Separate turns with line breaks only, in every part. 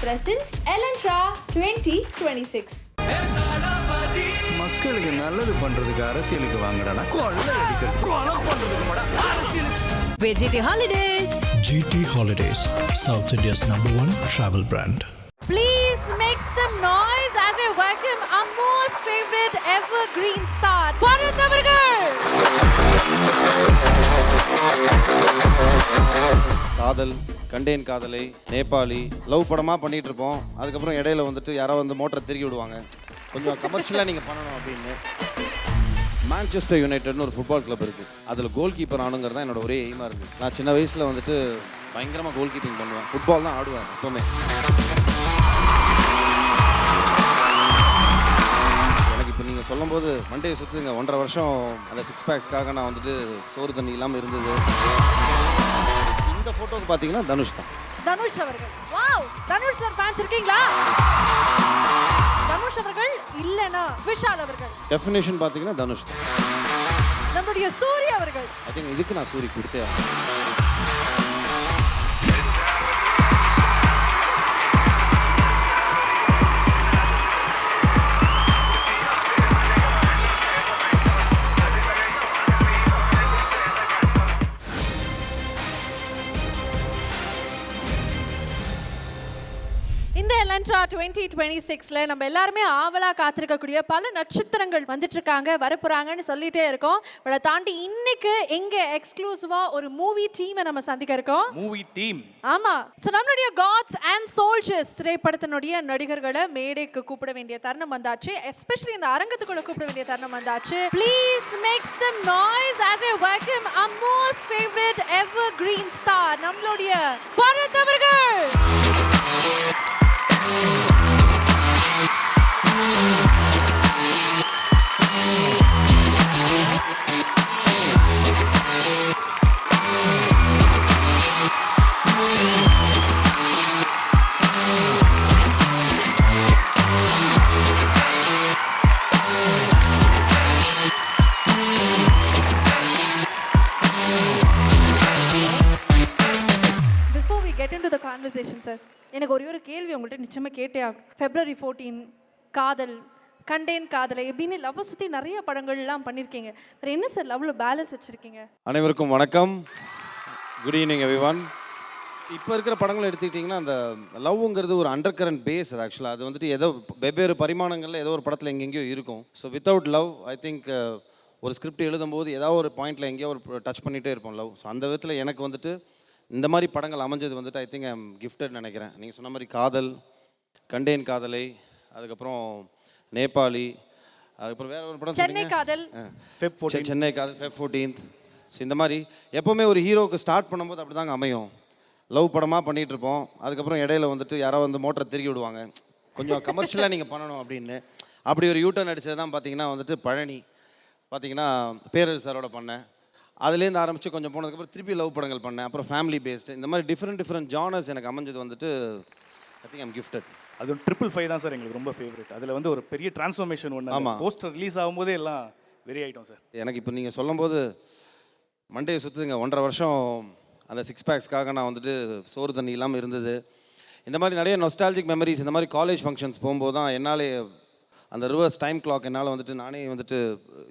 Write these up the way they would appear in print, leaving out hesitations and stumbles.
presents Elantra 2026.
மக்களுக்கு நல்லது பண்றதுக்கு அரசியலுக்கு வாங்கடா கொள்ளை அடிக்கிறது கொலை பண்றதுக்கு அரசியலுக்கு
GT Holidays.
GT Holidays, South India's #1 travel brand.
Please make some noise as I welcome our most favorite evergreen star, Bharat அவர்கள்.
காதல், கண்டேன் காதலை, நேபாளி லவ் படமாக பண்ணிகிட்டு இருப்போம். அதுக்கப்புறம் இடையில வந்துட்டு யாரோ வந்து மோட்டரை திருக்கி விடுவாங்க, கொஞ்சம் கமர்ஷியலாக நீங்கள் பண்ணணும் அப்படின்னு. மான்செஸ்டர் யுனைடெட்னு ஒரு ஃபுட்பால் கிளப் இருக்குது, அதில் கோல் கீப்பர் ஆனுங்கிறது தான் என்னோட ஒரே எய்மாக இருக்குது. நான் சின்ன வயசில் வந்துட்டு பயங்கரமாக கோல் கீப்பிங் பண்ணுவேன், ஃபுட்பால் தான் ஆடுவேன் எப்போவுமே. எனக்கு இப்போ நீங்கள் சொல்லும்போது மண்டே சுற்றுங்க. 1.5 வருஷம் அந்த 6 பேக்ஸ்க்காக நான் வந்துட்டு சோறு தண்ணி இல்லாமல் இருந்தது. இந்த ஃபோட்டோக்கு பார்த்தீங்கன்னா தனுஷ் தான்.
தனுஷ் அவர்கள். வாவ், தனுஷ் சார் ஃபேன்ஸ் இருக்கீங்களா? தனுஷ் அவர்கள் இல்லனா விஷால் அவர்கள்.
டெஃபினேஷன் பார்த்தீங்கன்னா தனுஷ் தான்.
நம்முடைய சூர்யா அவர்கள்.
ஐ திங்க் இதுக்கு நான் சூரி கொடுத்தே.
இந்த எலன்ட்ரா 2026ல நம்ம எல்லாருமே ஆவலா காத்திருக்கக்கூடிய பல நட்சத்திரங்கள் வந்துட்டு இருக்காங்க, வரப்போறாங்கன்னு சொல்லிட்டே இருக்கோம். அதை தாண்டி இன்னைக்கு எங்க எக்ஸ்க்ளூசிவா ஒரு மூவி டீமை நம்ம சந்திக்க இருக்கோம்.
Movie team.
ஆமா, சோ நம்மளுடைய காட்ஸ் அண்ட் சோல்ஜர்ஸ் திரைப்படத்தினுடைய நடிகர்களை மேடைக்கு கூப்பிட வேண்டிய தருணம் வந்தாச்சு. எஸ்பெஷலி இந்த அரங்கத்துக்குள்ள கூப்பிட வேண்டிய தருணம் வந்தாச்சு. Please make some noise as I welcome our most favorite evergreen star, நம்மளுடைய பரத் அவர்கள். Before we get into the conversation, sir, எனக்கு ஒரே ஒரு கேள்வி உங்கள்கிட்ட நிச்சயமாக கேட்டே ஆகும். February 14 காதல், கண்டேன் காதலை எப்படின்னு லவ்வை சுற்றி நிறைய படங்கள்லாம் பண்ணியிருக்கீங்க. வேறு என்ன சார் லவ்வில் பேலன்ஸ் வச்சுருக்கீங்க?
அனைவருக்கும் வணக்கம், குட் ஈவினிங் எவ்ரிவன். இப்போ இருக்கிற படங்களை எடுத்துக்கிட்டிங்கன்னா அந்த லவ்ங்கிறது ஒரு அண்டர் கரண்ட் பேஸ். அது ஆக்சுவலாக அது வந்துட்டு ஏதோ வெவ்வேறு பரிமாணங்களில் ஏதோ ஒரு படத்தில் எங்கெங்கேயோ இருக்கும். So without love I think ஒரு ஸ்கிரிப்ட் எழுதும்போது ஏதாவது ஒரு பாயிண்டில் எங்கேயோ ஒரு டச் பண்ணிகிட்டே இருப்போம் லவ். ஸோ அந்த விதத்தில் எனக்கு வந்துட்டு இந்த மாதிரி படங்கள் அமைஞ்சது வந்துட்டு I think I am gifted நினைக்கிறேன். நீங்கள் சொன்ன மாதிரி காதல், கண்டேன் காதலை, அதுக்கப்புறம் நேபாளி, அதுக்கப்புறம் வேற ஒரு படம்
சென்னை காதல்,
சென்னை காதல், Feb 14th. ஸோ இந்த மாதிரி எப்போவுமே ஒரு ஹீரோவுக்கு ஸ்டார்ட் பண்ணும்போது அப்படி தாங்க அமையும். லவ் படமாக பண்ணிகிட்டு இருப்போம், அதுக்கப்புறம் இடையில வந்துட்டு யாரோ வந்து மோட்டரை திருக்கி விடுவாங்க, கொஞ்சம் கமர்ஷியலாக நீங்கள் பண்ணணும் அப்படின்னு. அப்படி ஒரு யூட்டர்ன் அடித்தது தான் பார்த்தீங்கன்னா வந்துட்டு பழனி. பார்த்தீங்கன்னா பேரரசு சாரோட பண்ணேன். அதுலேருந்து ஆரம்பித்து கொஞ்சம் போனதுக்கப்புறம் திருப்பி லவ் படங்கள் பண்ணேன். அப்புறம் ஃபேமிலி பேஸ்டு, இந்த மாதிரி டிஃப்ரெண்ட் ஜானர்ஸ் எனக்கு அமைஞ்சது வந்துட்டு ஐ திங்க் ஐம் கிஃப்டட்.
அது 555 தான் சார் எங்களுக்கு ரொம்ப ஃபேவரட். அதில் வந்து ஒரு பெரிய டிரான்ஸ்ஃபர்மேஷன் ஒன்று. ஆமாம், போஸ்டர் ரிலீஸ் ஆகும்போதே எல்லாம் வெரி ஆகிட்டோம் சார். எனக்கு
இப்போ நீங்கள் சொல்லும்போது மண்டே சுற்றுங்க. 1.5 வருஷம் அந்த 6 பேக்ஸ்க்காக நான் வந்துட்டு சோறு தண்ணி இல்லாமல் இருந்தது. இந்த மாதிரி நிறைய நொஸ்டாலஜிக் மெமரிஸ். இந்த மாதிரி காலேஜ் ஃபங்க்ஷன்ஸ் போகும்போது தான் என்னாலே அந்த ரிவர்ஸ் டைம் கிளாக் என்னால் வந்துட்டு நானே வந்துட்டு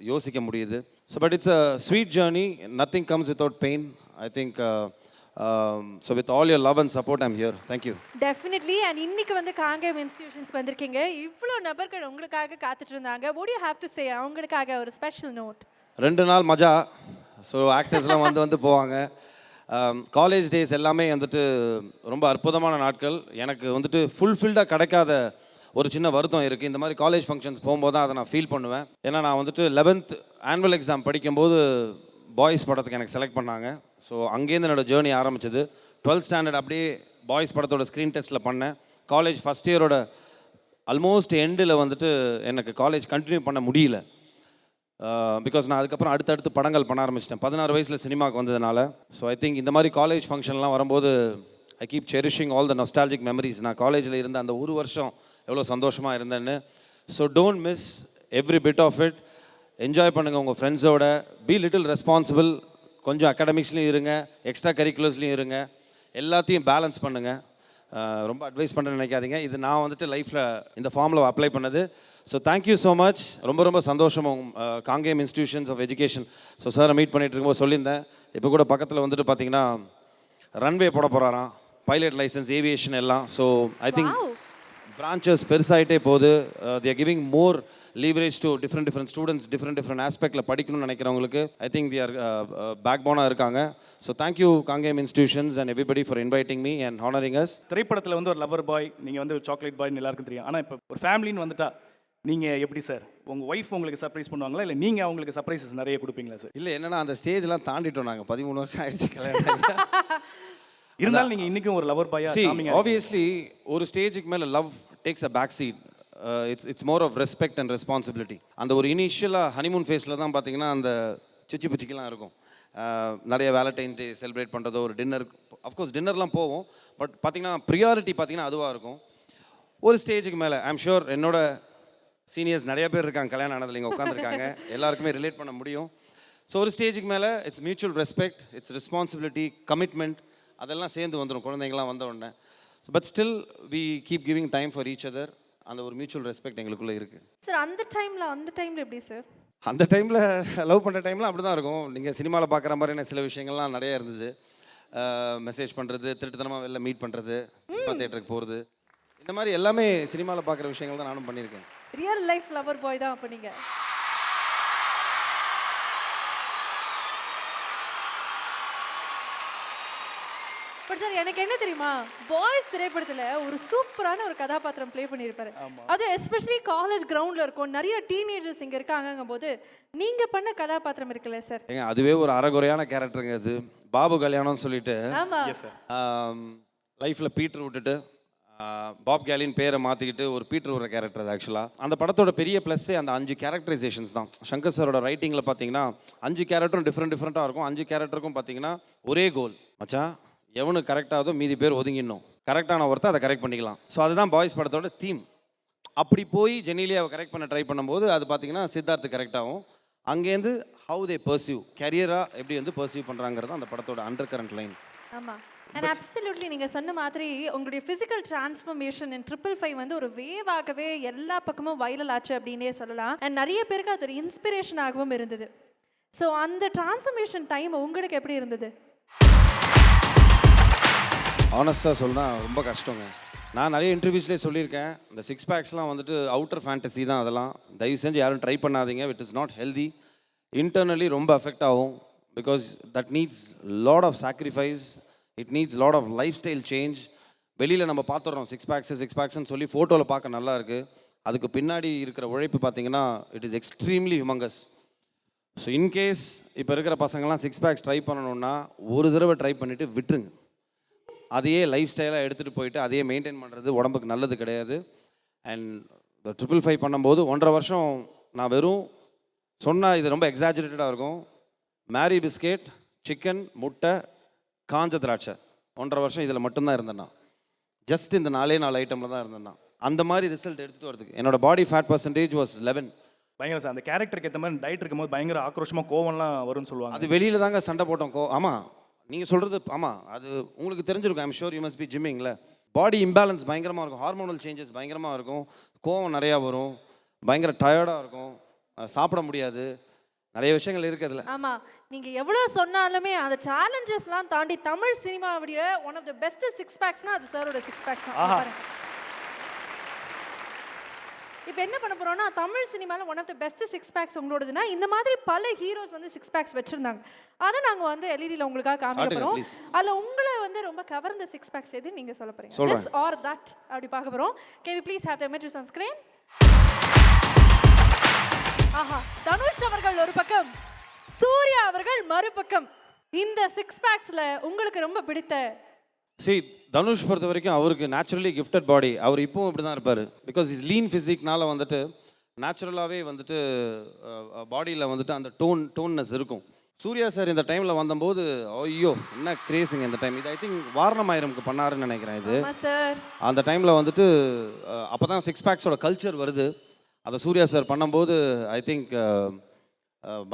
யோசிக்க முடியுது. So but it's a sweet journey, nothing comes without pain. I think so with all your love and support I'm here. Thank you.
Definitely. And இன்னைக்கு வந்து காங்கேயம் இன்ஸ்டிடியூஷன்ஸ்க்கு வந்திருக்கீங்க. இவ்வளோ நபர்கள் உங்களுக்காக காத்துட்டு இருந்தாங்க. What you have to say அவங்களுக்காக ஒரு ஸ்பெஷல் நோட்?
2 நாள் மஜா. ஸோ ஆக்டர்ஸ்லாம் வந்து போவாங்க. காலேஜ் டேஸ் எல்லாமே வந்துட்டு ரொம்ப அற்புதமான நாட்கள். எனக்கு வந்துட்டு ஃபுல்ஃபில்டாக கிடைக்காத ஒரு சின்ன வருத்தம் இருக்குது. இந்த மாதிரி காலேஜ் ஃபங்க்ஷன்ஸ் போகும்போது தான் அதை நான் ஃபீல் பண்ணுவேன். ஏன்னா நான் வந்துட்டு 11th ஆனுவல் எக்ஸாம் படிக்கும்போது பாய்ஸ் படத்துக்கு எனக்கு செலக்ட் பண்ணாங்க. ஸோ அங்கேருந்து என்னோடய ஜேர்னி ஆரம்பிச்சது. 12th ஸ்டாண்டர்ட் அப்படியே பாய்ஸ் படத்தோட ஸ்க்ரீன் டெஸ்ட்டில் பண்ணேன். காலேஜ் ஃபஸ்ட் இயரோட ஆல்மோஸ்ட் எண்டில் வந்துட்டு எனக்கு காலேஜ் கண்டினியூ பண்ண முடியல. பிகாஸ் நான் அதுக்கப்புறம் அடுத்தடுத்து படங்கள் பண்ண ஆரம்பிச்சிட்டேன் 16 வயசில் சினிமாவுக்கு வந்ததுனால. ஸோ ஐ திங்க் இந்த மாதிரி காலேஜ் ஃபங்க்ஷன்லாம் வரும்போது I keep cherishing all the nostalgic memories. நான் காலேஜில் இருந்த அந்த ஒரு வருஷம் எவ்வளோ சந்தோஷமாக இருந்தேன்னு. So don't miss every bit of it. Enjoy பண்ணுங்கள் உங்கள் ஃப்ரெண்ட்ஸோட. Be little responsible. கொஞ்சம் அகாடமிக்ஸ்லையும் இருங்க, எக்ஸ்ட்ரா கரிக்குலர்ஸ்லையும் இருங்க, எல்லாத்தையும் பேலன்ஸ் பண்ணுங்கள். ரொம்ப அட்வைஸ் பண்ண நினைக்காதீங்க. இது நான் வந்துட்டு லைஃப்பில் இந்த ஃபார்மில் அப்ளை பண்ணது. So thank you so much. ரொம்ப ரொம்ப சந்தோஷமும் Kangeyam institutions of education. So சாரை மீட் பண்ணிட்டு இருக்கும்போது சொல்லியிருந்தேன். இப்போ கூட பக்கத்தில் வந்துட்டு பார்த்தீங்கன்னா ரன்வே போட போகிறாராம், பைலட் லைசன்ஸ், ஏவியேஷன் எல்லாம். ஸோ ஐ திங்க் பிரான்ச்சஸ் பெருசாகிட்டே போகுது. they are giving more leverage to different students, different ஆஸ்பெக்டில் படிக்கணும்னு நினைக்கிறவங்களுக்கு. ஐ திங்க் they are பேக்போனாக இருக்காங்க. So thank you Kangeyam institutions and everybody for inviting me and honouring us.
திரைப்படத்தில் வந்து ஒரு லவர் பாய், நீங்கள் வந்து ஒரு சாக்லேட் பாய்னு எல்லாருக்கும் தெரியும். ஆனால் இப்போ ஒரு ஃபேமிலின்னு வந்துட்டா நீங்கள் எப்படி சார்? உங்கள் ஒய்ஃப் உங்களுக்கு சர்ப்ரைஸ் பண்ணுவாங்களா, இல்லை நீங்கள் அவங்களுக்கு சர்ப்ரைசஸ் நிறைய கொடுப்பீங்களா சார்?
இல்லை, என்னன்னா அந்த ஸ்டேஜ்லாம் தாண்டிட்டோம் நாங்கள். 13 வருஷம் ஆயிடுச்சு கல்யாணம்.
இருந்தாலும் நீங்கள் இன்றைக்கும் ஒரு லவர் பாயா?
ஆப்வியஸ்லி ஒரு ஸ்டேஜுக்கு மேலே love takes a back seat. It's more of respect and responsibility. அந்த ஒரு இனிஷியலாக ஹனிமூன் ஃபேஸில் தான் பார்த்தீங்கன்னா அந்த சிச்சி பிச்சிக்கெலாம் இருக்கும். நிறைய வேலண்டைன் டே செலிப்ரேட் பண்ணுறதோ, ஒரு டின்னர், அஃப்கோர்ஸ் டின்னர்லாம் போவோம். பட் பார்த்தீங்கன்னா ப்ரியாரிட்டி பார்த்தீங்கன்னா அதுவாக இருக்கும். ஒரு ஸ்டேஜுக்கு மேலே ஐம் ஷுர் என்னோட சீனியர்ஸ் நிறைய பேர் இருக்காங்க, கல்யாணம் ஆனதில் இங்கே உட்காந்துருக்காங்க, எல்லாருக்குமே ரிலேட் பண்ண முடியும். ஸோ ஒரு ஸ்டேஜுக்கு மேலே it's mutual respect, it's responsibility, commitment, அதெல்லாம் சேர்ந்து வந்துடும் குழந்தைங்களாம் வந்த உடனே. But still we keep giving time for each other. அந்த ஒரு மியூச்சுவல் ரெஸ்பெக்ட் எங்களுக்குள்ளே இருக்குது.
சார் அந்த டைமில் எப்படி சார்?
அந்த டைமில் லவ் பண்ணுற டைமில் அப்படி தான் இருக்கும். நீங்கள் சினிமாவில் பார்க்குற மாதிரியான சில விஷயங்கள்லாம் நிறையா இருந்தது. மெசேஜ் பண்ணுறது, திருட்டுத்தனமாக வெளில மீட் பண்ணுறது, சினிமா தேட்டருக்கு போகிறது, இந்த மாதிரி எல்லாமே சினிமாவில் பார்க்குற விஷயங்கள் தான் நானும் பண்ணியிருக்கேன்.
ரியல் லைஃப் லவர் பாய் தான் அப்போ நீங்கள். பட் சார் எனக்கு என்ன தெரியுமா, பாய்ஸ் திரைப்படத்தில் ஒரு சூப்பரான ஒரு கதாபாத்திரம் ப்ளே பண்ணியிருப்பாரு. அது எஸ்பெஷலி காலேஜ் கிரவுண்டில் இருக்கும், நிறைய டீனேஜர்ஸ் இங்கே இருக்காங்கும் போது நீங்கள் பண்ண கதாபாத்திரம் இருக்குல்ல சார்?
ஏங்க அதுவே ஒரு அரைகுறையான கேரக்டருங்க. அது பாபு கல்யாணம்னு சொல்லிட்டு லைஃப்பில் பீட்டர் விட்டுட்டு பாப் கேலின் பேரை மாற்றிக்கிட்டு ஒரு பீட்டர் ஒரு கேரக்டர். அது ஆக்சுவலாக அந்த படத்தோட பெரிய ப்ளஸ்ஸே அந்த 5 கேரக்டரைசேஷன்ஸ் தான். சங்கர் சாரோட ரைட்டிங்கில் பார்த்தீங்கன்னா 5 கேரக்டரும் டிஃப்ரெண்ட்டாக இருக்கும். 5 கேரக்டருக்கும் பார்த்தீங்கன்னா ஒரே கோல், மச்சான் எவனுக்கு கரெக்டாகதோ மீதி பேர் ஒதுங்கிடணும், கரெக்டான ஒருத்தர் அதை கரெக்ட் பண்ணிக்கலாம். ஸோ அதுதான் பாய்ஸ் படத்தோட தீம். அப்படி போய் ஜெனிலியாவை கரெக்ட் பண்ண ட்ரை பண்ணும்போது அது பார்த்தீங்கன்னா சித்தார்த்து கரெக்டாகும். அங்கேருந்து ஹவு தே பர்சியூ கேரியராக எப்படி வந்து பர்சியூ பண்ணுறாங்கிறது அந்த படத்தோட அண்டர் கரண்ட் லைன்.
ஆமாம், அண்ட் அப்சல்யூட்லி நீங்கள் சொன்ன மாதிரி உங்களுடைய ஃபிசிக்கல் டிரான்ஸ்ஃபர்மேஷன் இன் 555 வந்து ஒரு வேவாகவே எல்லா பக்கமும் வைரல் ஆச்சு அப்படின்னே சொல்லலாம். அண்ட் நிறைய பேருக்கு அது ஒரு இன்ஸ்பிரேஷனாகவும் இருந்தது. ஸோ அந்த டிரான்ஸ்ஃபர்மேஷன் டைம் உங்களுக்கு எப்படி இருந்தது?
ஆனஸ்ட்டாக சொன்னால் ரொம்ப கஷ்டங்க. நான் நிறைய இன்டர்வியூஸ்லேயே சொல்லியிருக்கேன், இந்த 6 பேக்ஸ்லாம் வந்துட்டு அவுட்டர் ஃபேண்டசி தான். அதெல்லாம் தயவு செஞ்சு யாரும் ட்ரை பண்ணாதீங்க. It is not healthy. Internally ரொம்ப அஃபெக்ட் ஆகும். Because that needs lot of sacrifice, it needs lot of lifestyle change. வெளியில் நம்ம பார்த்துடுறோம் 6 பேக்ஸ்ன்னு சொல்லி ஃபோட்டோவில் பார்க்க நல்லா இருக்குது. அதுக்கு பின்னாடி இருக்கிற உழைப்பு பார்த்தீங்கன்னா it is extremely humongous. So in case இப்போ இருக்கிற பசங்கள்லாம் 6 பேக்ஸ் ட்ரை பண்ணணுன்னா ஒரு தடவை ட்ரை பண்ணிவிட்டு விட்டுருங்க. அதையே லைஃப் ஸ்டைலாக எடுத்துகிட்டு போயிட்டு அதையே மெயின்டைன் பண்ணுறது உடம்புக்கு நல்லது கிடையாது. அண்ட் 555 பண்ணும்போது 1.5 வருஷம் நான் வெறும் சொன்னால் இது ரொம்ப எக்ஸாஜரேட்டடாக இருக்கும், மேரி பிஸ்கெட், சிக்கன், முட்டை, காஞ்ச திராட்சை, 1.5 வருஷம் இதில் மட்டும்தான் இருந்தேன்னா. ஜஸ்ட் இந்த 4 ஐட்டமில் தான் இருந்தேன்னா அந்த மாதிரி ரிசல்ட் எடுத்துகிட்டு வரதுக்கு என்னோட பாடி ஃபேட் பர்சன்டேஜ் வாஸ் 11.
பயங்கர சார், அந்த கேரக்டருக்கு ஏற்ற மாதிரி டயட் இருக்கும்போது பயங்கர ஆக்ரோஷமாக கோவம்லாம் வரும்னு சொல்லுவாங்க.
அது வெளியில் தாங்க சண்டை போட்டோம். ஆமாம், நீங்கள் சொல்கிறது ஆமாம், அது உங்களுக்கு தெரிஞ்சிருக்கும். I'm sure you must be ஜிம்மிங்கில். பாடி இம்பேலன்ஸ் பயங்கரமாக இருக்கும், ஹார்மோனல் சேஞ்சஸ் பயங்கரமாக இருக்கும், கோவம் நிறையா வரும், பயங்கர டயர்டாக இருக்கும், சாப்பிட முடியாது, நிறைய விஷயங்கள் இருக்குது அதில்.
ஆமாம், நீங்கள் எவ்வளோ சொன்னாலுமே அந்த சேலஞ்சஸ்லாம் தாண்டி தமிழ் சினிமாவுடைய ஒன் ஆஃப் த பெஸ்ட் 6 பேக்ஸ்னால் அது சாரோட 6 பேக்ஸ் தான். இப்போ என்ன பண்ண போகிறோம்னா, தமிழ் சினிமாவில் one of the best 6 packs உங்களோடதுன்னா இந்த மாதிரி பல ஹீரோஸ் வந்து 6 பேக்ஸ் வச்சுருந்தாங்க. அதை நாங்கள் வந்து எல்இடியில் உங்களுக்காக காமிக்க போகிறோம். அதில் உங்களை வந்து ரொம்ப கவர்ந்த 6 பேக்ஸ் எது நீங்கள் சொல்ல போகிறீங்க? திஸ் ஆர் தட் அப்படி பார்க்க போகிறோம். Can we please have the images on screen? ஆஹா, தனுஷ் அவர்கள் ஒரு பக்கம், சூர்யா அவர்கள் மறுபக்கம். இந்த 6 பேக்ஸில் உங்களுக்கு ரொம்ப பிடித்த?
தனுஷ் பொறுத்த வரைக்கும் அவருக்கு நேச்சுரலி கிஃப்டட் பாடி. அவர் இப்பவும் இப்படி தான் இருப்பார். பிகாஸ் இஸ் லீன் ஃபிசிக்னால வந்துட்டு நேச்சுரலாகவே வந்துட்டு பாடியில் வந்துட்டு அந்த டோன்னஸ் இருக்கும். சூர்யா சார் இந்த டைமில் வந்தபோது ஐயோ என்ன கிரேஸுங்க இந்த டைம். இது ஐ திங்க் வாரணமாயிரம்க்கு பண்ணாருன்னு நினைக்கிறேன். இது அந்த டைமில் வந்துட்டு அப்போ தான் 6 பேக்ஸோட கல்ச்சர் வருது. அதை சூர்யா சார் பண்ணும்போது ஐ திங்க்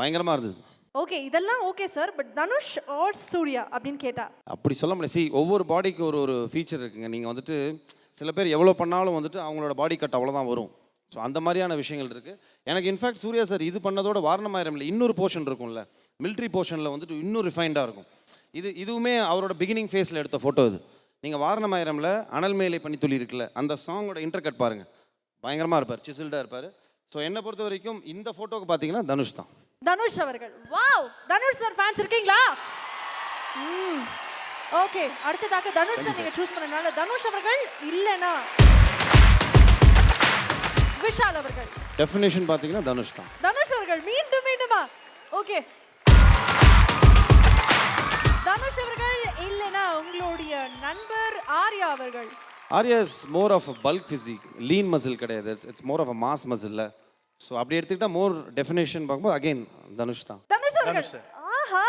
பயங்கரமாக இருந்தது.
ஓகே இதெல்லாம் okay sir, but Dhanush or Suriya அப்படின்னு கேட்டா
அப்படி சொல்ல முடியாது. ஒவ்வொரு பாடிக்கு ஒரு ஃபீச்சர் இருக்குங்க. நீங்கள் வந்துட்டு சில பேர் எவ்வளோ பண்ணாலும் வந்துட்டு அவங்களோட பாடி கட் அவ்வளோதான் வரும். ஸோ அந்த மாதிரியான விஷயங்கள் இருக்குது. எனக்கு இன்ஃபேக்ட் சூர்யா சார் இது பண்ணதோட வாரணமாயிரம்ல இன்னொரு போர்ஷன் இருக்கும்ல, மிலிட்ரி போர்ஷனில் வந்துட்டு இன்னும் ரிஃபைண்டாக இருக்கும். இதுவுமே அவரோட பிகினிங் ஃபேஸில் எடுத்த ஃபோட்டோ இது. நீங்கள் வாரணமாயிரம்ல அனல் மேலே பண்ணி துளி இருக்குல்ல, அந்த சாங்கோட இன்டர்கட் பாருங்கள், பயங்கரமாக இருப்பார், சிசில்டாக இருப்பார். ஸோ என்னை பொறுத்த வரைக்கும் இந்த ஃபோட்டோக்கு பார்த்தீங்கன்னா தனுஷ் தான்.
தனுஷ் அவர்கள். வாவ், தனுஷ் சார் ஃபேன்ஸ் இருக்கீங்களா? ஓகே, அடுத்ததாக தனுஷ் சார் நீங்க சூஸ் பண்ணனால தனுஷ் அவர்கள் இல்லனா விஷால் அவர்கள்.
டெஃபினேஷன் பார்த்தீங்கன்னா தனுஷ் தான்.
தனுஷ் அவர்கள் மீண்டுமா? ஓகே, தனுஷ் அவர்கள் இல்லனா உங்களுடைய நண்பர் ஆர்யா அவர்கள்.
Arya is more of a bulk physique, lean muscle கிடையாது. It's more of a mass மசில்ல. ஸோ அப்படி எடுத்துக்கிட்டா மோர் டெஃபினேஷன் பார்க்கும்போது அகைன் தனுஷ் தான்.
தனுஷ் அவர்கள். ஆஹா,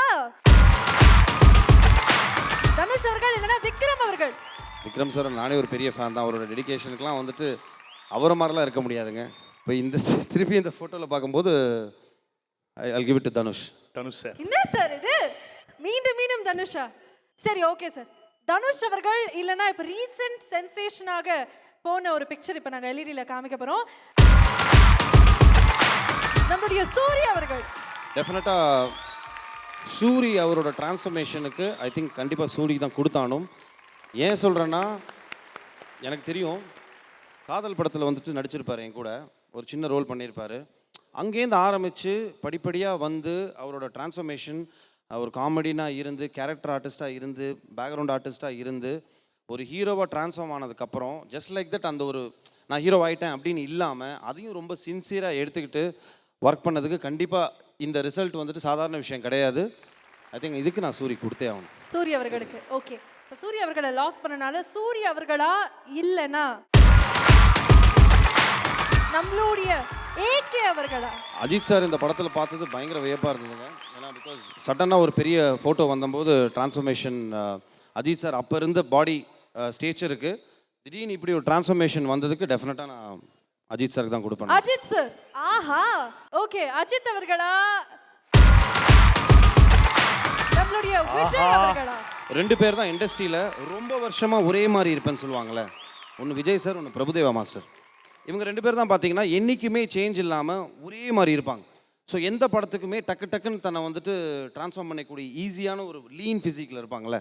தனுஷ் அவர்கள் இல்லனா விக்ரம் அவர்கள்.
விக்ரம் சார் நானே ஒரு பெரிய ஃபேன் தான். அவரோட டெடிகேஷனுக்குலாம் வந்துட்டு அவரை மாதிரிலாம் இருக்க முடியாதுங்க. இப்போ திருப்பி இந்த ஃபோட்டோவில் பார்க்கும்போது I'll give it to Dhanush.
Dhanush sir.
என்ன சார் இது? மீண்டும் தனுஷா? சரி, ஓகே சார். தனுஷ் அவர்கள் இல்லனா இப்போ ரீசன்ட் சென்சேஷனாக போன ஒரு பிக்சர் இப்போ நாங்கள் எல்இடியில் காமிக்க போகிறோம். நம்முடைய சூர்யா அவர்கள்.
டெஃபினட்டாக சூரி அவரோட டிரான்ஸ்ஃபர்மேஷனுக்கு ஐ திங்க் கண்டிப்பாக சூரி தான் கொடுத்தானும். ஏன் சொல்கிறேன்னா, எனக்கு தெரியும் காதல் படத்தில் வந்துட்டு நடிச்சிருப்பார், என் கூட ஒரு சின்ன ரோல் பண்ணியிருப்பார். அங்கேருந்து ஆரம்பித்து படிப்படியாக வந்து அவரோட டிரான்ஸ்ஃபர்மேஷன், அவர் காமெடினாக இருந்து கேரக்டர் ஆர்டிஸ்ட்டாக இருந்து பேக்ரவுண்ட் ஆர்டிஸ்ட்டாக இருந்து ஒரு ஹீரோவாக ட்ரான்ஸ்ஃபார்ம் ஆனதுக்கப்புறம் ஜஸ்ட் லைக் தட் அந்த ஒரு நான் ஹீரோ ஆகிட்டேன் அப்படின்னு இல்லாமல் அதையும் ரொம்ப சின்சியராக எடுத்துக்கிட்டு ஒர்க் பண்ணதுக்கு கண்டிப்பாக இந்த ரிசல்ட் வந்துட்டு சாதாரண விஷயம் கிடையாது. ஐ திங்க் இதுக்கு நான் சூரி கொடுத்தே ஆகணும்.
சூர்யா அவர்களுக்கு. ஓகே, இப்போ சூர்யா அவர்களை லாக் பண்ணனால சூர்யா அவர்களா இல்லைனா நம்மளுடைய ஏகே அவர்களா?
அஜித் சார் இந்த படத்தில் பார்த்தது பயங்கர வியப்பாக இருந்ததுங்க. ஏன்னா பிகாஸ் சடனாக ஒரு பெரிய ஃபோட்டோ வந்தபோது டிரான்ஸ்ஃபர்மேஷன் அஜித் சார் அப்போ இருந்த பாடி ஸ்டேச்சருக்கு திடீர்னு இப்படி ஒரு டிரான்ஸ்ஃபர்மேஷன் வந்ததுக்கு டெஃபினட்டாக நான் அஜித் சாருக்கு தான் கொடுப்பேன்.
அஜித் சார். ஆஹா, ஓகே, அஜித் அவர்களா நம்மளுடைய விஜய் அவர்களா?
ரெண்டு பேர் தான் இண்டஸ்ட்ரியில் ரொம்ப வருஷமாக ஒரே மாதிரி இருப்பேன்னு சொல்லுவாங்கள்ல. ஒன்று விஜய் சார், ஒன்று பிரபுதேவா மாஸ்டர். இவங்க ரெண்டு பேர் தான் பார்த்தீங்கன்னா என்றைக்குமே சேஞ்ச் இல்லாமல் ஒரே மாதிரி இருப்பாங்க. ஸோ எந்த படத்துக்குமே டக்குன்னு தன்னை வந்துட்டு ட்ரான்ஸ்ஃபார்ம் பண்ணக்கூடிய ஈஸியான ஒரு லீன் ஃபிசிக்கில் இருப்பாங்களே.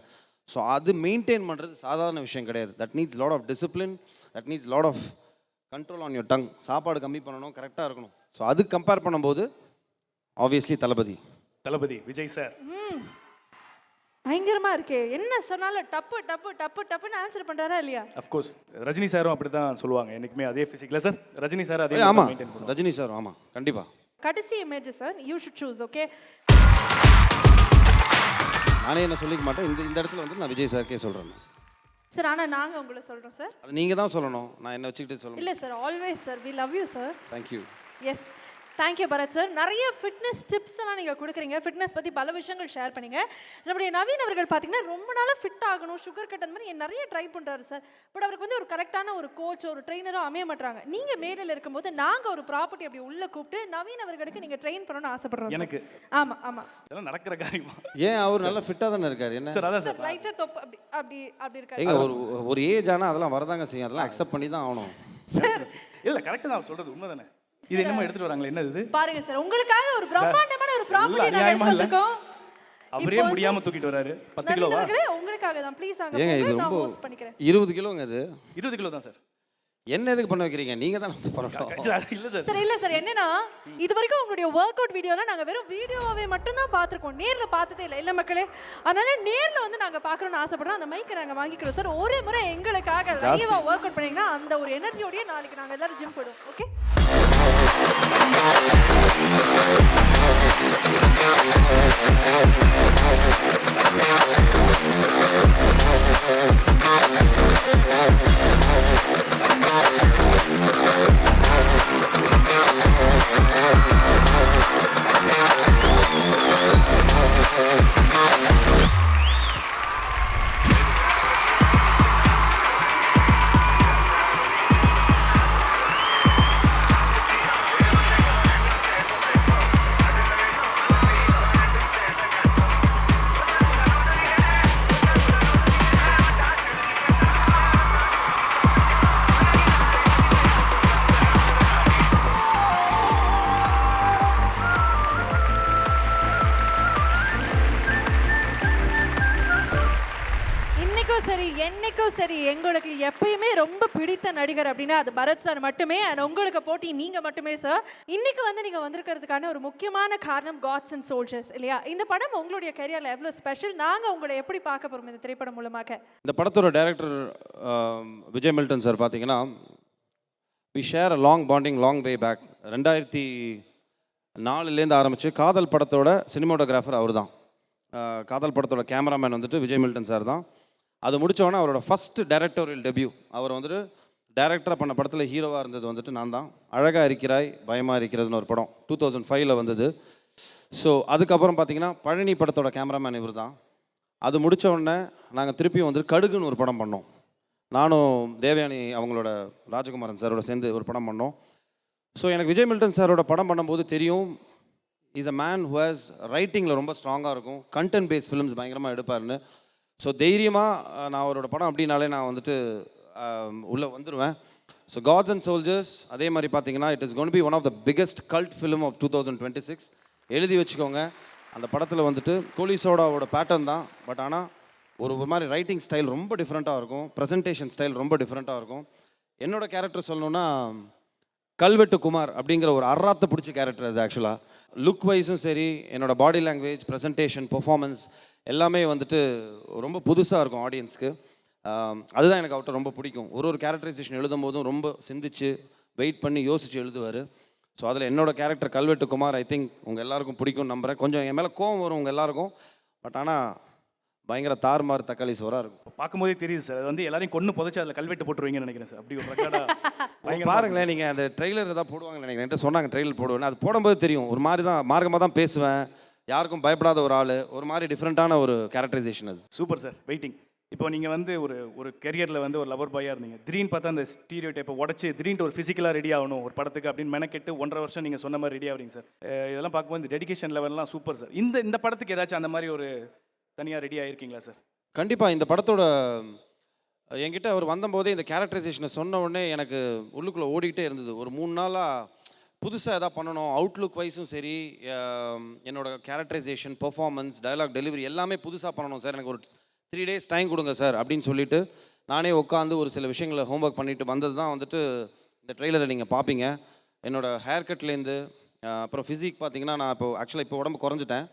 ஸோ அது மெயின்டைன் பண்ணுறது சாதாரண விஷயம் கிடையாது. That needs lot of discipline, that needs lot of control on your tongue. சாப்பாடு கம்மி பண்ணணும், கரெக்டாக இருக்கணும். ஸோ அது கம்பேர் பண்ணும்போது ஆப்வியஸ்லி தளபதி விஜய் சார்.
பயங்கரமா இருக்கே, என்ன சொன்னாலும் டப்புன்னு ஆன்சர் பண்றாரா இல்லையா?
அஃப்கோர்ஸ் ரஜினி சாரும் அப்படி தான் சொல்லுவாங்க, என்னைக்குமே அதே ஃபிசிக்ல சார். ரஜினி சார் அதே
ஆமாம்,
மெயின்டைன் பண்ணுவாங்க.
ரஜினி சார் ஆமாம் கண்டிப்பாக.
கடைசி image sir, you should choose. Okay,
நானே என்ன சொல்லிக்க மாட்டேன். இந்த இடத்துல வந்து நான் விஜய் சாருக்கே சொல்கிறேன்
சார். ஆனால் நாங்கள் உங்களை சொல்கிறோம் சார்.
அது நீங்கள் தான் சொல்லணும், நான் என்ன வச்சுக்கிட்டு சொல்லணும்.
இல்லை sir, always sir, we love you sir.
Thank you.
Yes, thank you Bharath sir. நிறைய ஃபிட்னஸ் டிப்ஸ் எல்லாம் நீங்கள் கொடுக்குறீங்க. ஃபிட்னஸ் பற்றி பல விஷயங்கள் ஷேர் பண்ணீங்க. நம்முடைய நவீன் அவர்கள் பார்த்தீங்கன்னா ரொம்ப நாளாக ஃபிட் ஆகணும், சுகர் கட் அந்த மாதிரி நிறைய ட்ரை பண்ணுறாரு சார். பட் அவருக்கு வந்து ஒரு கரெக்டான ஒரு கோச், ஒரு ட்ரெயினரோ அமைய மாட்டாங்க. நீங்கள் மேடையில் இருக்கும்போது நாங்கள் ஒரு ப்ராப்பர்ட்டி அப்படி உள்ளே கூப்பிட்டு நவீன் அவர்களுக்கு நீங்கள் ட்ரெயின் பண்ணணும்னு ஆசைப்படுறோம்.
எனக்கு
ஆமாம்
இதெல்லாம் நடக்கிற காரியமா?
ஏன் அவர் நல்லா ஃபிட்டாக தானே இருக்காரு? என்ன
சார் அதான் சார்,
லைட்டாக தொப்பு அப்படி இருக்காரு.
ஏங்க ஒரு ஏஜ் ஆனால் அதெல்லாம் வரதாங்க செய்யும். அதெல்லாம் அக்செப்ட் பண்ணி தான் ஆகணும்
சார்.
இல்லை கரெக்டாக தான் சொல்கிறது உண்மை தானே. இது என்னமோ எடுத்துட்டு வராங்களே, என்ன இது
பாருங்க சார், உங்களுக்காக ஒரு பிரம்மாண்டமான ஒரு ப்ராப்பர்ட்டி நாங்க எடுத்து வந்திருக்கோம்.
அவரே முடியாம தூக்கிட்டு வராரு. 10 கிலோவா?
உங்களுக்காக தான், ப்ளீஸ் அங்க
ஏங்க இது
போங்க, நான்
ரொம்ப
ஹோஸ்ட் பண்ணிக்கிறேன்.
20 கிலோங்க இது.
20 கிலோ தான் சார்.
என்ன எதுக்கு பண்ண வைக்கிறீங்க? நீங்க தான் பண்ணணும்.
இல்ல சார்.
சார் இல்ல சார், என்னன்னா இது வரைக்கும் உங்களுடைய வொர்க் அவுட் வீடியோலாம் நாங்க வெறும் வீடியோவாவே மட்டும் தான் பார்த்திருக்கோம், நேர்ல பார்த்ததே இல்ல மக்களே. அதனால நேர்ல வந்து நாங்க பார்க்கணும்னு ஆசைப்படுறோம். அந்த மைக்கை நாங்க வாங்கிக்கிறோம் சார். ஒரு முறை எங்களுக்காக லைவா வொர்க் அவுட் பண்ணீங்கன்னா அந்த ஒரு எனர்ஜியோடயே நாளைக்கு நாங்க எல்லாரும் ஜிம் போடுவோம். ஓகே, சரி எங்களுக்கு எப்பயுமே ரொம்ப பிடித்த நடிகர் அப்படின்னா அது பரத் சார் மட்டுமே அண்ட் உங்களுக்கு போட்டி நீங்க மட்டுமே சார். இன்னைக்கு வந்து நீங்க வந்திருக்கிறதுக்கான ஒரு முக்கியமான காரணம் காட்ஸ் அண்ட் சோல்ஜர்ஸ் இல்லையா? இந்த படம் உங்களுடைய கரியர்ல எவ்வளவு ஸ்பெஷல், நாங்க உங்களை எப்படி பார்க்க போறோம் இந்த திரைப்படம் மூலமாக?
இந்த படத்தோட டைரக்டர் விஜய் மில்டன் சார் பார்த்தீங்கன்னா we share a long bonding long way back. 2004லேருந்து ஆரம்பித்து காதல் படத்தோட சினிமாட்டோகிராஃபர் அவர் தான். காதல் படத்தோட கேமராமேன் வந்துட்டு விஜய் மில்டன் சார் தான். அது முடித்தோடனே அவரோட ஃபஸ்ட் டைரக்டோரியல் டெபியூ அவர் வந்துட்டு டைரக்டராக பண்ண படத்தில் ஹீரோவாக இருந்தது வந்துட்டு நான் தான். அழகாக இருக்கிறாய் பயமாக இருக்கிறதுன்னு ஒரு படம் 2005 வந்தது. ஸோ அதுக்கப்புறம் பார்த்தீங்கன்னா பழனி படத்தோட கேமராமேன் இவர் தான். அது முடித்த உடனே நாங்கள் திருப்பியும் வந்துட்டு கடுகுன்னு ஒரு படம் பண்ணோம். நானும் தேவயானி அவங்களோட ராஜகுமாரன் சாரோட சேர்ந்து ஒரு படம் பண்ணோம். ஸோ எனக்கு விஜய் மில்டன் சாரோட படம் பண்ணும்போது தெரியும் is a man who has ரைட்டிங்கில் ரொம்ப ஸ்ட்ராங்காக இருக்கும், கண்டென்ட் பேஸ்ட் ஃபிலிம்ஸ் பயங்கரமாக எடுப்பார்னு. ஸோ தைரியமாக நான் அவரோட படம் அப்படின்னாலே நான் வந்துட்டு உள்ளே வந்துடுவேன். ஸோ காட்ஸ் அண்ட் சோல்ஜர்ஸ் அதே மாதிரி பார்த்தீங்கன்னா it is gonna be one of the biggest cult film of 2026. எழுதி வச்சுக்கோங்க. அந்த படத்தில் வந்துட்டு கோலிசோடாவோட பேட்டர்ன் தான், பட் ஆனால் ஒரு மாதிரி ரைட்டிங் ஸ்டைல் ரொம்ப டிஃப்ரெண்ட்டாக இருக்கும், ப்ரெசன்டேஷன் ஸ்டைல் ரொம்ப டிஃப்ரெண்ட்டாக இருக்கும். என்னோடய கேரக்டர் சொல்லணுன்னா கல்வெட்டு குமார் அப்படிங்கிற ஒரு அறாத்த பிடிச்ச கேரக்டர் அது. ஆக்சுவலாக லுக் வைஸும் சரி, என்னோடய பாடி லாங்குவேஜ், ப்ரெசன்டேஷன், பெர்ஃபார்மன்ஸ் எல்லாமே வந்துட்டு ரொம்ப புதுசாக இருக்கும் ஆடியன்ஸ்க்கு. அதுதான் எனக்கு அவர்கிட்ட ரொம்ப பிடிக்கும். ஒரு கேரக்டரைசேஷன் எழுதும் போதும் ரொம்ப சிந்திச்சு வெயிட் பண்ணி யோசித்து எழுதுவார். ஸோ அதில் என்னோடய கேரக்டர் கல்வெட்டு குமார் ஐ திங்க் உங்கள் எல்லாருக்கும் பிடிக்கும்னு நம்புகிறேன். கொஞ்சம் என் மேலே கோவம் வரும் உங்கள் எல்லாருக்கும், பட் ஆனால் பயங்கர தார்மார் தக்காளி சோறாக இருக்கும்.
பார்க்கும்போதே தெரியுது சார், அது வந்து எல்லாரையும் கொண்டு புதைச்சி அதில் கல்வெட்டு போட்டுருவீங்கன்னு நினைக்கிறேன் சார். அப்படி ஒரு ரெக்கார்டாக
பாருங்களேன். நீங்கள் அந்த ட்ரெய்லர் ஏதாவது போடுவாங்க நினைக்கிறேன், என்கிட்ட சொன்னாங்க ட்ரெய்லர் போடுவேன்னு. அது போடும்போது தெரியும் ஒரு மாதிரி தான் மார்க்கமாக தான் பேசுவேன், யாருக்கும் பயப்படாத ஒரு ஆள், ஒரு மாதிரி டிஃப்ரெண்ட்டான ஒரு கேரக்டரைசேஷன் அது.
Super sir, waiting. இப்போ நீங்கள் வந்து ஒரு கெரியரில் வந்து ஒரு லவர் பாயாக இருந்தீங்க, திடீர்னு பார்த்தா அந்த ஸ்டீரியோ டைப்பை உடச்சி திடீர்னு ஒரு ஃபிசிக்கலாக ரெடி ஆகணும் ஒரு படத்துக்கு அப்படின்னு மெனக்கெட்டு 1.5 வருஷம் நீங்கள் சொன்ன மாதிரி ரெடி ஆகிறீங்க சார். இதெல்லாம் பார்க்கும்போது இந்த டெடிகேஷன் லெவல்லாம் சூப்பர் சார். இந்த படத்துக்கு ஏதாச்சும் அந்த மாதிரி ஒரு தனியாக ரெடி ஆகிருக்கீங்களா சார்?
கண்டிப்பாக. இந்த படத்தோட என்கிட்ட அவர் வந்தபோதே இந்த கேரக்டரைசேஷனை சொன்ன உடனே எனக்கு உள்ளுக்குள்ளே ஓடிக்கிட்டே இருந்தது. ஒரு 3 நாளாக புதுசாக எதாவது பண்ணணும், அவுட்லுக் வைஸும் சரி, என்னோட கேரக்டரைசேஷன், பெர்ஃபார்மன்ஸ், டயலாக் டெலிவரி எல்லாமே புதுசாக பண்ணணும் சார், எனக்கு ஒரு 3 days டைம் கொடுங்க சார் அப்படின்னு சொல்லிட்டு நானே உட்காந்து ஒரு சில விஷயங்களை ஹோம்ஒர்க் பண்ணிட்டு வந்தது தான் வந்துட்டு இந்த ட்ரெய்லரை நீங்கள் பார்ப்பீங்க. என்னோடய ஹேர் கட்லேருந்து அப்புறம் ஃபிசிக் பார்த்தீங்கன்னா நான் இப்போ உடம்பு குறைஞ்சிட்டேன்.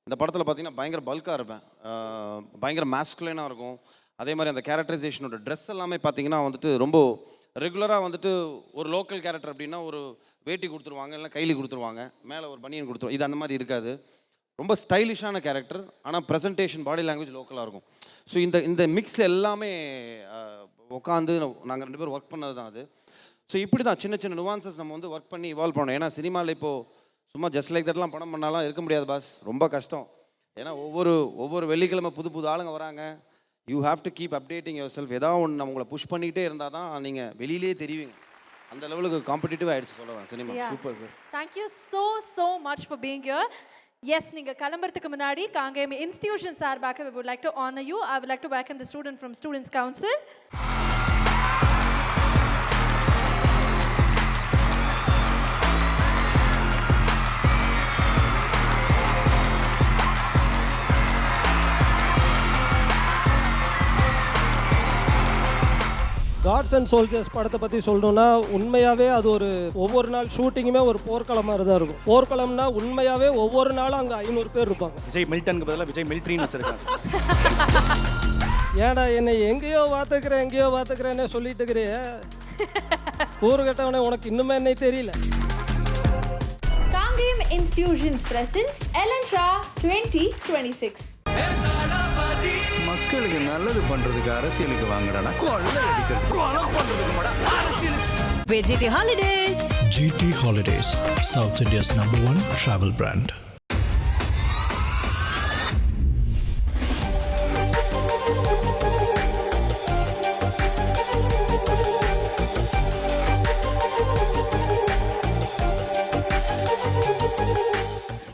இந்த படத்தில் பார்த்தீங்கன்னா பயங்கர பல்காக இருப்பேன், பயங்கர மாஸ்குலைனாக இருக்கும். அதே மாதிரி அந்த கேரக்டரைசேஷனோட ட்ரெஸ் எல்லாமே பார்த்தீங்கன்னா வந்துட்டு ரொம்ப ரெகுலராக வந்துட்டு ஒரு லோக்கல் கேரக்டர் அப்படின்னா ஒரு வேட்டி கொடுத்துருவாங்க, இல்லை கைலி கொடுத்துருவாங்க, மேலே ஒரு பனியன் கொடுத்துருவாங்க. இது அந்த மாதிரி இருக்காது, ரொம்ப ஸ்டைலிஷான கேரக்டர். ஆனால் ப்ரெசன்டேஷன், பாடி லாங்குவேஜ் லோக்கலாக இருக்கும். ஸோ இந்த மிக்ஸ் எல்லாமே உட்காந்து நாங்கள் 2 பேரும் ஒர்க் பண்ணது தான் அது. ஸோ இப்படி தான் சின்ன சின்ன நுவான்சஸ் நம்ம வந்து ஒர்க் பண்ணி இவால்வ் பண்ணோம். ஏன்னா சினிமாவில் இப்போது சும்மா ஜஸ்ட் லைக் தட்லாம் படம் பண்ணாலாம் இருக்க முடியாது பாஸ், ரொம்ப கஷ்டம். ஏன்னா ஒவ்வொரு வெள்ளிக்கிழமை புது ஆளுங்க வராங்க. You have to keep updating your self. ஏதாவது ஒன்று நம்ம உங்களை புஷ் பண்ணிகிட்டே இருந்தால் தான் நீங்கள் வெளியிலே தெரிவிங்க. அந்த லெவலுக்கு காம்படிட்டிவ் ஆகிடுச்சு சொல்லுவேன் cinema.
Super sir,
thank you so much for being here. Yes, நீங்கள் கிளம்புறதுக்கு முன்னாடி காங்கேயம் இன்ஸ்டிடியூஷன் சார்பாக we would like to honor you. I would like to welcome the student from Students' Council.
Gods and soldiers படத்தை பற்றி சொல்லணும்னா உண்மையாகவே அது ஒவ்வொரு நாள் ஷூட்டிங்குமே ஒரு போர்க்களம் மாதிரி தான் இருக்கும். போர்க்களம்னா உண்மையாகவே ஒவ்வொரு நாளும் அங்கே 500 பேர் இருப்பாங்க.
விஜய் மில்டனுக்கு பதிலாக விஜய் மில்ட்ரின்னு வச்சிருக்காங்க.
ஏடா என்னை எங்கேயோ பார்த்துக்கிறேன்னே சொல்லிட்டு இருக்கிறிய கூறு கட்டவனே, உனக்கு இன்னுமே என்னை தெரியல.
Kangam Institutions presents Elantra 2026.
மக்களுக்கு நல்லது பண்றதுக்கு அரசியலுக்கு வாங்கடா, கொள்ளை அடிக்கிறது, கொலை பண்றதுக்கு அரசியலுக்கு.
VGT Holidays.
GT Holidays, South India's #1 travel brand.